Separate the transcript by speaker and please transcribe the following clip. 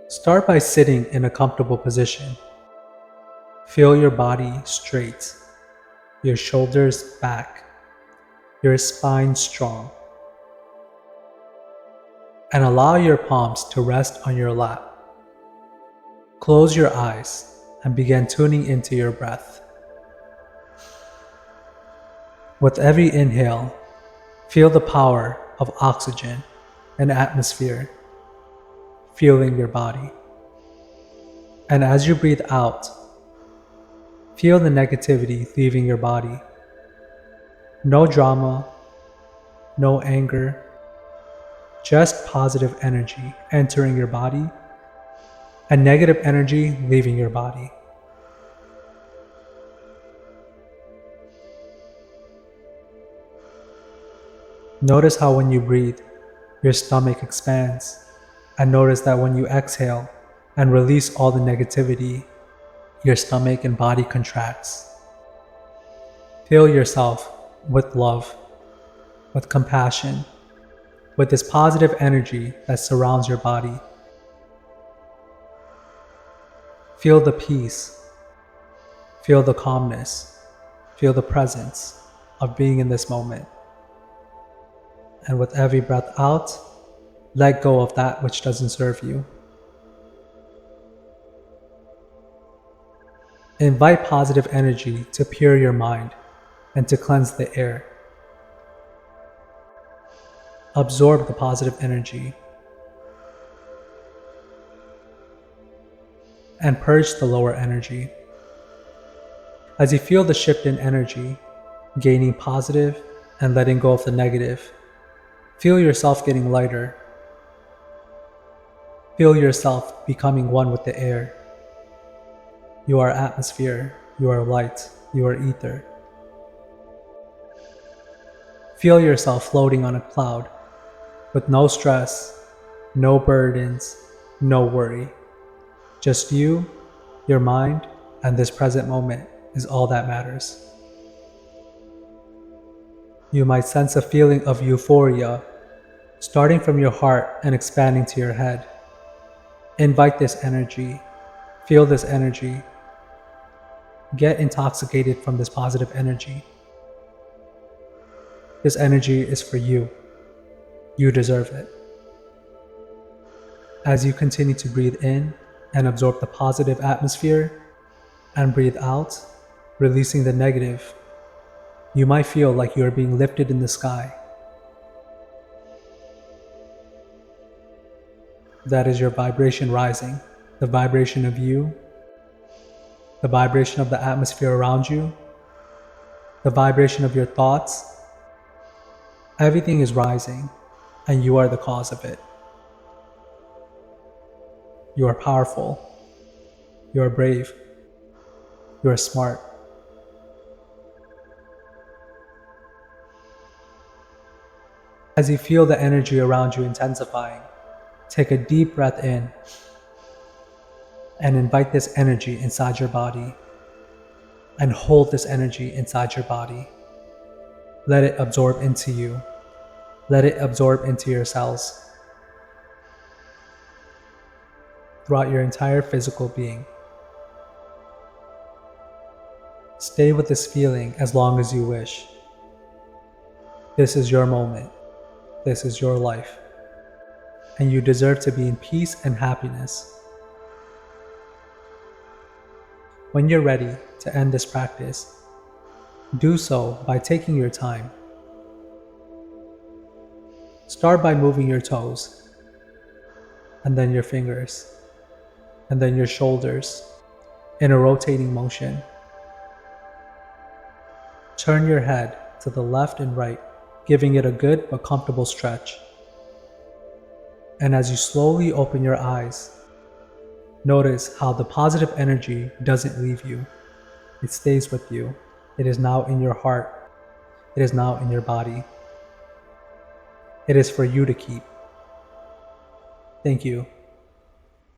Speaker 1: Start by sitting in a comfortable position. Feel your body straight, your shoulders back, your spine strong, and allow your palms to rest on your lap. Close your eyes and begin tuning into your breath. With every inhale, feel the power of oxygen and atmosphere fueling your body. And as you breathe out, feel the negativity leaving your body. No drama, no anger, just positive energy entering your body and negative energy leaving your body. Notice how when you breathe, your stomach expands, and notice that when you exhale and release all the negativity, your stomach and body contracts. Fill yourself with love, with compassion, with this positive energy that surrounds your body. Feel the peace, feel the calmness, feel the presence of being in this moment. And with every breath out, let go of that which doesn't serve you. Invite positive energy to pure your mind and to cleanse the air. Absorb the positive energy and purge the lower energy. As you feel the shift in energy, gaining positive and letting go of the negative, feel yourself getting lighter. Feel yourself becoming one with the air. You are atmosphere, you are light, you are ether. Feel yourself floating on a cloud with no stress, no burdens, no worry. Just you, your mind, and this present moment is all that matters. You might sense a feeling of euphoria starting from your heart and expanding to your head. Invite this energy, feel this energy, get intoxicated from this positive energy. This energy is for you. You deserve it. As you continue to breathe in and absorb the positive atmosphere and breathe out, releasing the negative, you might feel like you are being lifted in the sky. That is your vibration rising, the vibration of you, the vibration of the atmosphere around you, the vibration of your thoughts. Everything is rising, and you are the cause of it. You are powerful. You are brave. You are smart. As you feel the energy around you intensifying, take a deep breath in and invite this energy inside your body and hold this energy inside your body. Let it absorb into you. Let it absorb into your cells throughout your entire physical being. Stay with this feeling as long as you wish. This is your moment. This is your life. And you deserve to be in peace and happiness. When you're ready to end this practice, do so by taking your time. Start by moving your toes, and then your fingers, and then your shoulders in a rotating motion. Turn your head to the left and right, giving it a good but comfortable stretch. And as you slowly open your eyes, notice how the positive energy doesn't leave you. It stays with you. It is now in your heart. It is now in your body. It is for you to keep. Thank you.